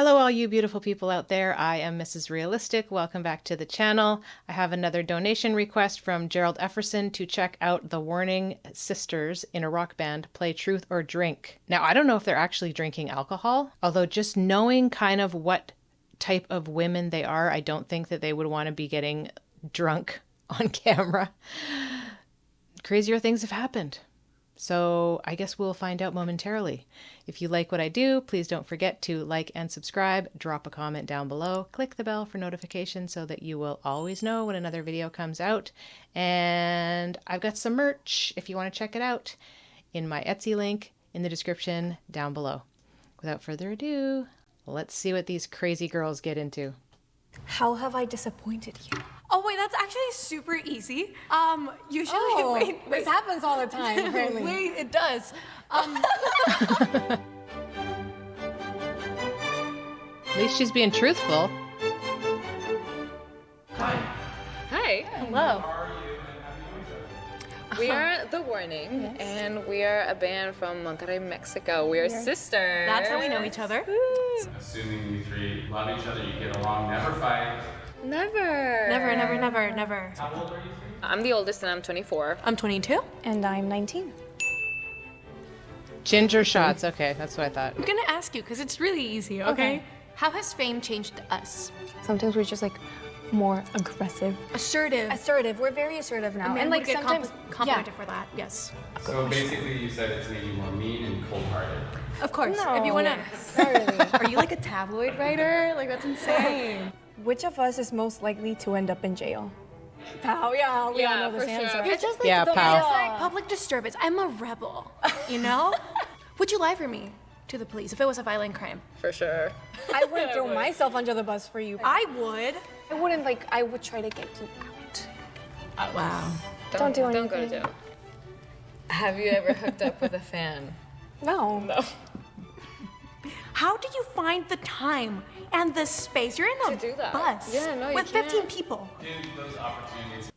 Hello, all you beautiful people out there. I am Mrs. Realistic. Welcome back to the channel. I have another donation request from Gerald Efferson to check out the Warning Sisters in a rock band play Truth or Drink. Now, I don't know if they're actually drinking alcohol, although just knowing kind of what type of women they are, I don't think that they would want to be getting drunk on camera. Crazier things have happened. So I guess we'll find out momentarily. If you like what I do, please don't forget to like and subscribe, drop a comment down below, click the bell for notifications so that you will always know when another video comes out. And I've got some merch if you want to check it out in my Etsy link in the description down below. Without further ado, let's see what these crazy girls get into. How have I disappointed you? Oh wait, that's actually super easy. Usually, wait, this happens all the time, apparently. wait, it does. At least she's being truthful. Hi. Hello. We are The Warning, and we are a band from Monterrey, Mexico. We are sisters. That's how we know each other. Assuming you three love each other, you get along, never fight. Never. Never. How old are you three? I'm the oldest, and I'm 24. I'm 22. And I'm 19. Ginger shots. Okay, that's what I thought. I'm gonna ask you because it's really easy. Okay. How has fame changed us? Sometimes we're just like more aggressive. Assertive. Assertive. We're very assertive now. And like get sometimes yeah. complimented for that. Yes. So basically you said it's made you more mean and cold-hearted. Of course. No. If you wanna. Not really. Are you like a tabloid writer? Like that's insane. Which of us is most likely to end up in jail? Pal, yeah, we all know for this answer. sure. It's just like Yeah, the pal. it's like public disturbance. I'm a rebel. You know? Would you lie for me to the police if it was a violent crime? For sure. I wouldn't throw myself under the bus for you. I would. I wouldn't like, I would try to get you out. Wow. Don't do Don't go to anything. jail. Have you ever hooked up with a fan? No. How do you find the time and the space? You're in a To do that. bus Yeah, no, you with 15 can't. people. Give those opportunities.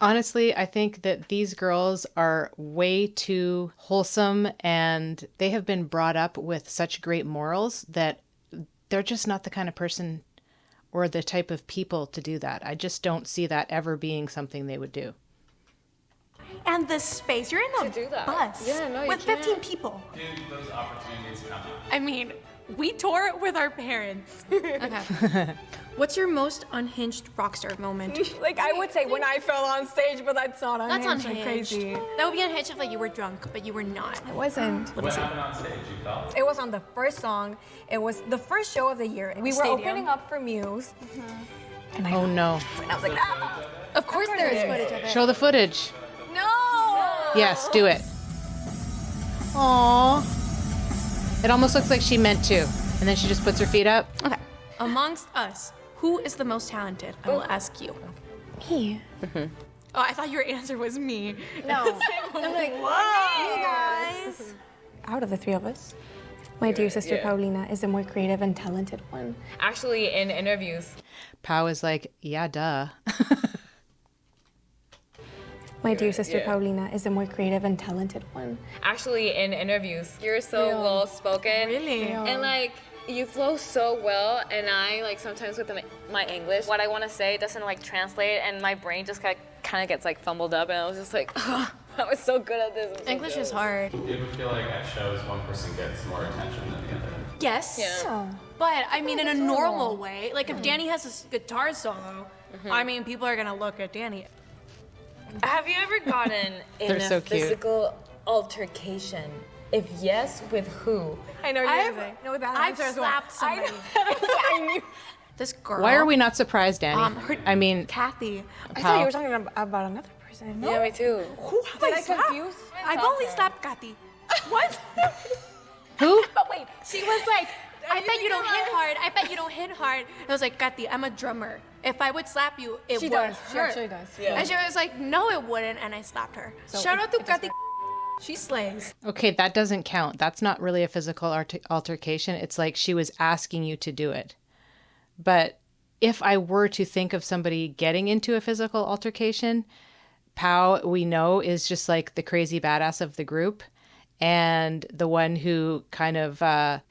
Honestly, I think that these girls are way too wholesome and they have been brought up with such great morals that they're just not the kind of person or the type of people to do that. I just don't see that ever being something they would do. And the space. You're in a To do that. bus Yeah, no, you with 15 can't. people. Give those opportunities come up. I mean, we tour it with our parents. Okay. What's your most unhinged rock star moment? Like I would say when I fell on stage, but that's not That's unhinged. unhinged. Crazy. That would be unhinged if like you were drunk, but you were not. It wasn't. What happened on stage? You felt? It was on the first song. It was the first show of the year. We were Stadium. opening up for Muse. And Oh no. I was like, ah! Of course there is footage of it. Show the footage. No! Yes, do it. Aww. It almost looks like she meant to. And then she just puts her feet up. Okay. Amongst us, who is the most talented? I will ask you. Me? Oh, I thought your answer was me. No. I'm like, whoa! You guys! Out of the three of us, my dear sister Yeah. Paulina is the more creative and talented one. Actually, in interviews, Pau is like, yeah, duh. My dear sister Yeah. Paulina is the more creative and talented one. you're so Yeah. well spoken. Really? Yeah. And like, you flow so well, and I like sometimes with my English, what I want to say doesn't like translate, and my brain just kind of gets like fumbled up, and I was just like, oh, I was so good at this. I'm so English good. is hard. Do you ever feel like at shows one person gets more attention than the other? Yes. Yeah. But I mean, in a normal way, like if Danny has a guitar solo, I mean, people are gonna look at Danny. Have you ever gotten in They're a so cute. physical altercation? If yes, with who? I know I've slapped somebody. I knew. This girl. Why are we not surprised, Danny? her- I mean, Kathy. I thought you were talking about another person. No? Yeah, me too. Who have Did I I slapped? confuse? I've only slapped Kathy. What? who? But wait, she was like, I bet you don't hit hard. I bet you don't hit hard. I was like, Kathy, I'm a drummer. If I would slap you, it She would does. She hurt. actually does. Yeah. And she was like, no, it wouldn't. And I slapped her. Shout out to Kathy. She slays. Okay, that doesn't count. That's not really a physical altercation. It's like she was asking you to do it. But if I were to think of somebody getting into a physical altercation, Pau, we know, is just like the crazy badass of the group. and the one who kind of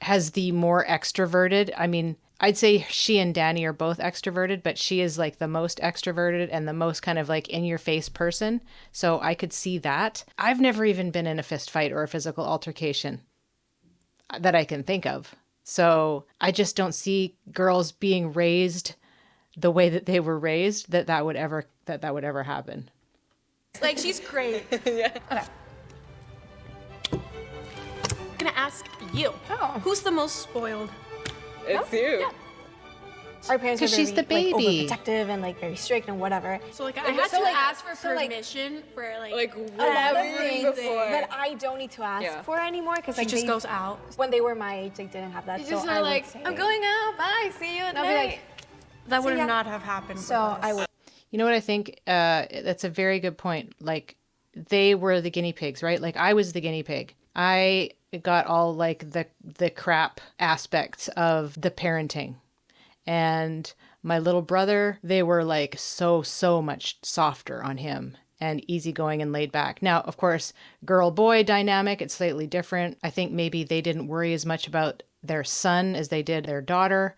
has the more extroverted. I mean, I'd say she and Danny are both extroverted, but she is like the most extroverted and the most kind of like in your face person. So I could see that. I've never even been in a fist fight or a physical altercation that I can think of. So I just don't see girls being raised the way that they were raised, that would ever happen. Like, she's great. Okay. I'm gonna ask you. Oh. Who's the most spoiled? It's you. Our parents are 'Cause very she's the baby. like, overprotective and like very strict and whatever. So like I had to like- ask for so, like- permission for A lot of everything. things that I don't need to ask Yeah. for anymore because She like just they- goes out. when they were my age, they didn't have that. You so just I are would like, say, I'm going out. Bye. See you at I'll be night. like, That would yeah. not have happened. so I would. You know what I think? That's a very good point. Like, they were the guinea pigs, right? Like, I was the guinea pig. I got all like the crap aspects of the parenting. And my little brother, they were like so much softer on him and easygoing and laid back. Now, of course, girl-boy dynamic, it's slightly different. I think maybe they didn't worry as much about their son as they did their daughter.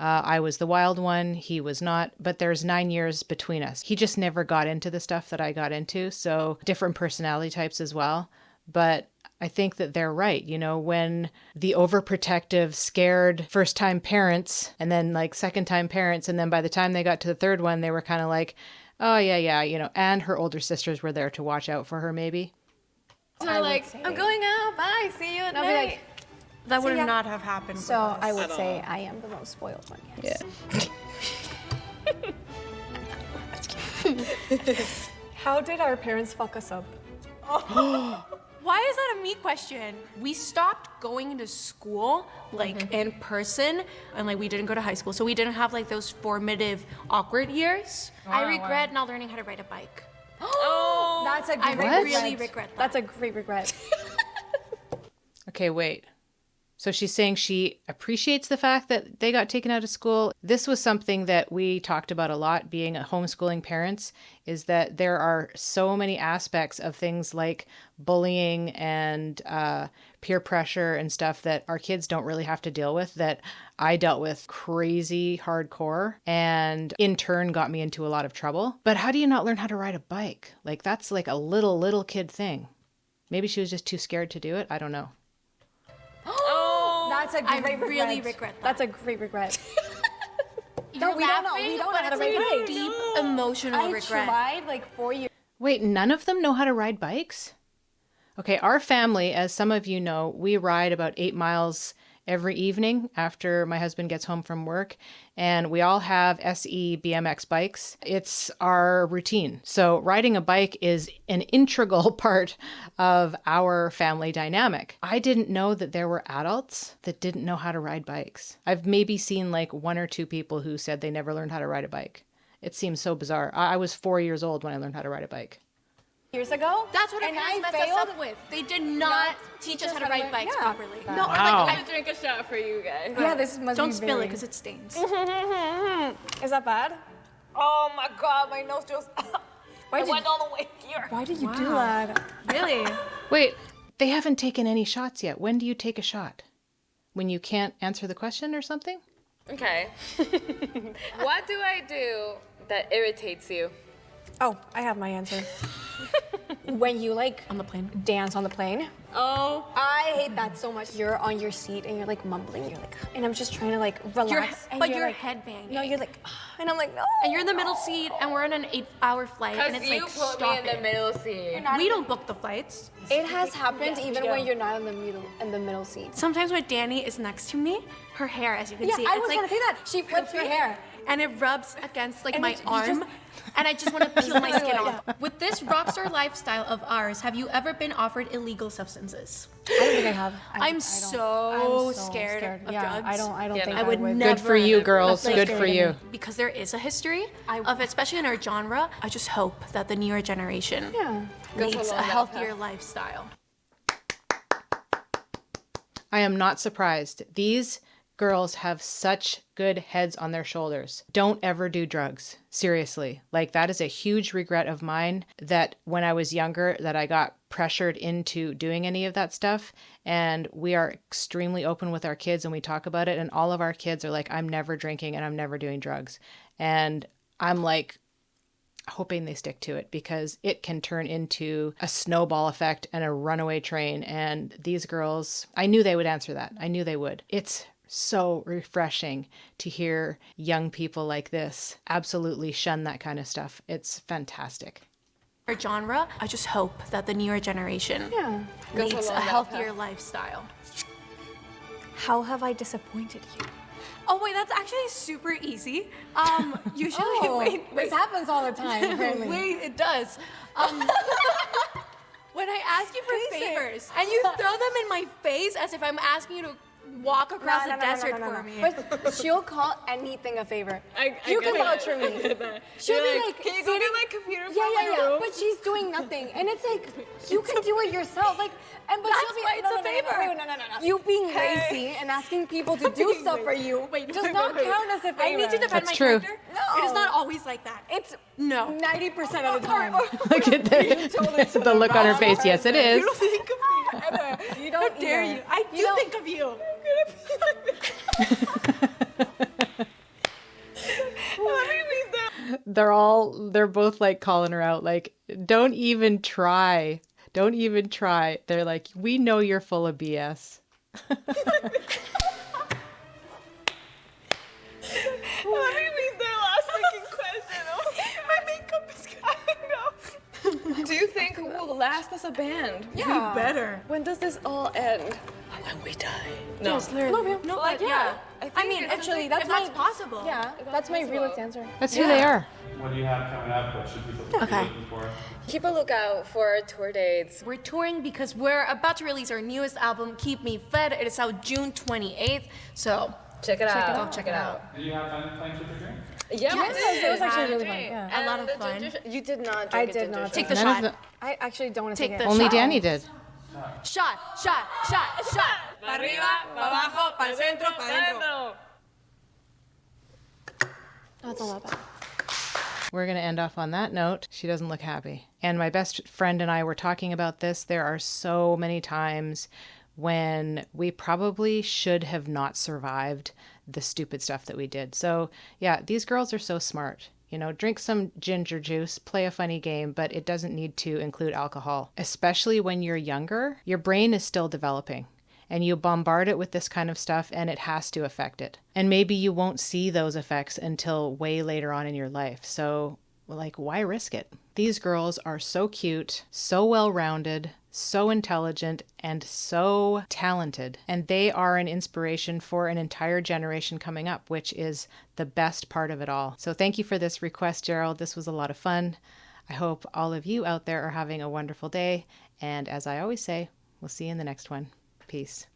I was the wild one. He was not, but there's 9 years between us. He just never got into the stuff that I got into. So different personality types as well. But I think that they're right. You know, when the overprotective, scared first-time parents and then like second-time parents, and then by the time they got to the third one, they were kind of like, oh, yeah, you know, and her older sisters were there to watch out for her maybe. So like, say- I'm going out. Bye. See you at I'll be night. like, that would yeah. not have happened. so I would At say all. I am the most spoiled one. Yes. How did our parents fuck us up? Why is that a me question? We stopped going to school like in person, and like we didn't go to high school, so we didn't have like those formative awkward years. I regret not learning how to ride a bike. Oh. That's a I great really regret that. That's a great regret. Okay, wait. So she's saying she appreciates the fact that they got taken out of school. This was something that we talked about a lot being a homeschooling parents, is that there are so many aspects of things like bullying and peer pressure and stuff that our kids don't really have to deal with, that I dealt with crazy hardcore and in turn got me into a lot of trouble. But how do you not learn how to ride a bike? Like, that's like a little kid thing. Maybe she was just too scared to do it. I don't know. That's a I great regret. really regret that. That's a great regret. You're we don't know. laughing, We don't know but how to it's ride like a bikes. deep emotional I regret. tried like 4 years. Wait, none of them know how to ride bikes? Okay, our family, as some of you know, we ride about 8 miles every evening after my husband gets home from work, and we all have SE BMX bikes. It's our routine. So riding a bike is an integral part of our family dynamic. I didn't know that there were adults that didn't know how to ride bikes. I've maybe seen like 1 or 2 people who said they never learned how to ride a bike. It seems so bizarre. I was 4 years old when I learned how to ride a bike. Years ago. That's what our and parents I messed us failed. up with. They did not teach us how to ride bikes yeah. properly. Wow. No, Wow. like, I drink a shot for you guys. Yeah, this must don't be spill it very... because it stains. Is that bad? Oh my god, my nose just Why it did, went all the way here. why did you do that? Really? Wait, they haven't taken any shots yet. When do you take a shot? When you can't answer the question or something? Okay. What do I do that irritates you? Oh, I have my answer. When you like On the plane. dance on the plane. Oh. I hate that so much. You're on your seat and you're like mumbling. You're like, and I'm just trying to like relax. and but you're you're like, headbanging. no, you're like, and I'm like, no. And you're in the middle seat, and we're in an 8-hour flight, and Because it's you like, put stop me in the it. middle seat. We don't book the flights. It has happened even Yeah. when you're not in the middle seat. Sometimes when Danny is next to me, her hair, as you can Yeah, see, I it's was like gonna say that. She flips her hair. and it rubs against like And my you just- arm, and I just want to peel my skin Yeah. off. With this rockstar lifestyle of ours, have you ever been offered illegal substances? I don't think I have. I'm I'm so scared of yeah, drugs. I don't Yeah, think no. I would Good never. for you, girls. That's Good scary for to you. me. Because there is a history I- of, especially in our genre. I just hope that the newer generation Yeah. leads along a that healthier lifestyle. I am not surprised. These girls have such good heads on their shoulders. Don't ever do drugs. Seriously. Like, that is a huge regret of mine, that when I was younger, that I got pressured into doing any of that stuff. And we are extremely open with our kids and we talk about it. And all of our kids are like, I'm never drinking and I'm never doing drugs. And I'm like, hoping they stick to it, because it can turn into a snowball effect and a runaway train. And these girls, I knew they would answer that. I knew they would. It's so refreshing to hear young people like this absolutely shun that kind of stuff. It's fantastic. Our genre, I just hope that the newer generation leads a healthier lifestyle. How have I disappointed you? Oh wait, that's actually super easy. Usually, wait, This happens all the time, apparently. wait, it does. When I ask you for favors and you throw them in my face as if I'm asking you to walk across the desert for me. But she'll call anything a favor. I You get can vouch that. for I me. get that. She'll You're be like, can you go sitting- get my computer from Yeah, my yeah, yeah. room? But she's doing nothing, and it's like you can do it yourself. Like, and but That's she'll be why it's no, a favor. Wait, no. You being lazy and asking people to do stuff for you does not count as a favor. I need to defend That's my true. character. No. It is not always like that. It's No. 90% of the time. Look at the look on her face. Yes, it is. You don't think of me ever. You don't How dare either. you? I do don't- think of you. They're both like calling her out, like, don't even try. Don't even try. They're like, we know you're full of BS. Let me read their last freaking question. Oh, my makeup is I know. Do you think we'll last as a band? Yeah. Better. When does this all end? When we die. No. Yes, literally. No, Like, but yeah. I mean, actually, that's If my that's possible. Yeah, that's my realest answer. That's who they are. What do you have coming up? What should people be looking for? Keep a lookout for tour dates. We're touring because we're about to release our newest album, Keep Me Fed. It is out June 28th. So Check it out. go check it out. Did you have fun playing Trick or Treat? Yeah, we Yes, did. it was actually really fun. Yeah. A lot of the fun. ginger- You did not drink I a did ginger not shot. Take the None shot. of I actually don't want to Take take the it. Only shot. Danny did. Shot, shot, shot, shot. Pa' arriba, pa' abajo, pa' el centro, pa' dentro. That's a lot better. We're going to end off on that note. She doesn't look happy. And my best friend and I were talking about this. There are so many times when we probably should have not survived the stupid stuff that we did. So yeah, these girls are so smart. You know, drink some ginger juice, play a funny game, but it doesn't need to include alcohol. Especially when you're younger, your brain is still developing. And you bombard it with this kind of stuff and it has to affect it. And maybe you won't see those effects until way later on in your life. So, like, why risk it? These girls are so cute, so well-rounded, so intelligent, and so talented. And they are an inspiration for an entire generation coming up, which is the best part of it all. So thank you for this request, Gerald. This was a lot of fun. I hope all of you out there are having a wonderful day. And as I always say, we'll see you in the next one. Peace.